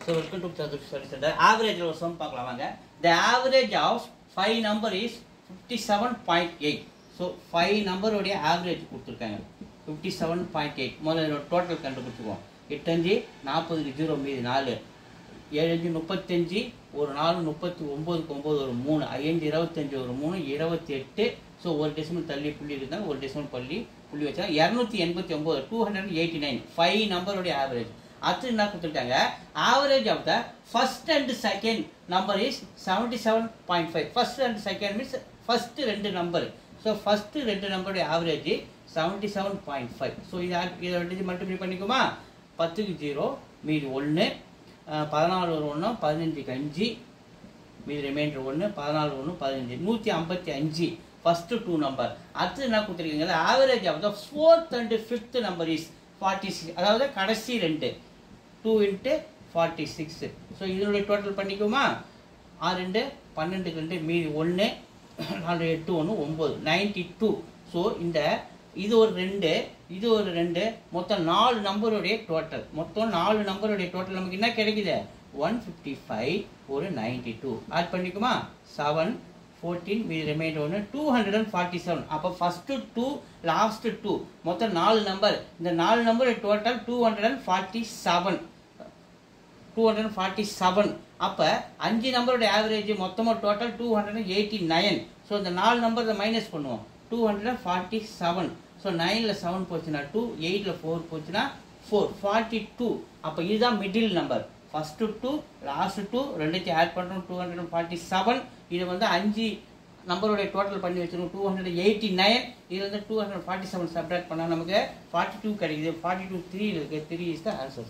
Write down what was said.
So welcome to Chatur Study Center. Average of sum பார்க்கலாமாங்க. The average of 5 number is 57.8. So 5 number உடைய average கொடுத்திருக்காங்க. 57.8. முதல்ல total கண்டுபிடிச்சுக்குவோம். 8 5 40 0 மீதி 4 7 5 35 ஒரு 4 39 9 ஒரு 3 5 25 ஒரு 3 28. ஸோ ஒரு டெசிமல் தள்ளி புள்ளி இருந்தாங்க, ஒரு டெசிமல் புள்ளி வச்சாங்க. 289 289 5 நம்பருடைய ஆவரேஜ். அடுத்து என்ன கொடுத்துருக்காங்க, average of the first and second number is 77.5. First and second means first ரெண்டு நம்பர். ஸோ ஃபர்ஸ்ட் ரெண்டு நம்பருடைய ஆவரேஜ் 77.5. ஸோ இதை ரெண்டு மல்டிப்ளை பண்ணிக்குமா, 10க்கு 0 மீதி 1 14 ஒரு 1 15க்கு 5 மீதி ரிமைண்டர் 1 14 1 15 155 ஃபர்ஸ்ட் 2 நம்பர். அடுத்து என்ன கொடுத்துருக்கீங்க, average of the fourth and fifth number is 46. அதாவது கடைசி ரெண்டு 2 × 46. ஸோ இதனுடைய டோட்டல் பண்ணிக்குமா, 6 2 12 2 மீதி 1 4 8 1 9 92. ஸோ இது ஒரு 2 இது ஒரு 2 மொத்தம் 4 நம்பருடைய டோட்டல். மொத்தம் 4 நம்பருடைய டோட்டல் நமக்கு என்ன கிடைக்குது, 155 ஒரு 92. ஆட் பண்ணிக்குமா, 7 14 மீதி ரிமைண்டர் 1 247. அப்போ ஃபர்ஸ்ட் 2 லாஸ்ட் 2 மொத்தம் 4 நம்பர். இந்த 4 நம்பர் டோட்டல் 247. அப்போ 5 நம்பருடைய ஆவரேஜ் மொத்தமாக டோட்டல் 289. ஸோ இந்த 4 நம்பர் மைனஸ் பண்ணுவோம், 247. ஸோ 9ல் 7 போச்சுன்னா 2, 8ல் 4 போச்சுன்னா 4, 42. அப்போ இதுதான் மிடில் நம்பர். ஃபர்ஸ்ட் 2 லாஸ்ட் 2 ரெண்டுத்தையும் ஆட் பண்ணுறோம், 247. இது 5 நம்பருடைய டோட்டல் பண்ணி வச்சிருக்கோம், 289. இதுல 247 சப்ட்ராக்ட் பண்ணால் நமக்கு 42 கிடைக்குது. 42 3 இருக்கு. 3 இஸ் த ஆன்சர்.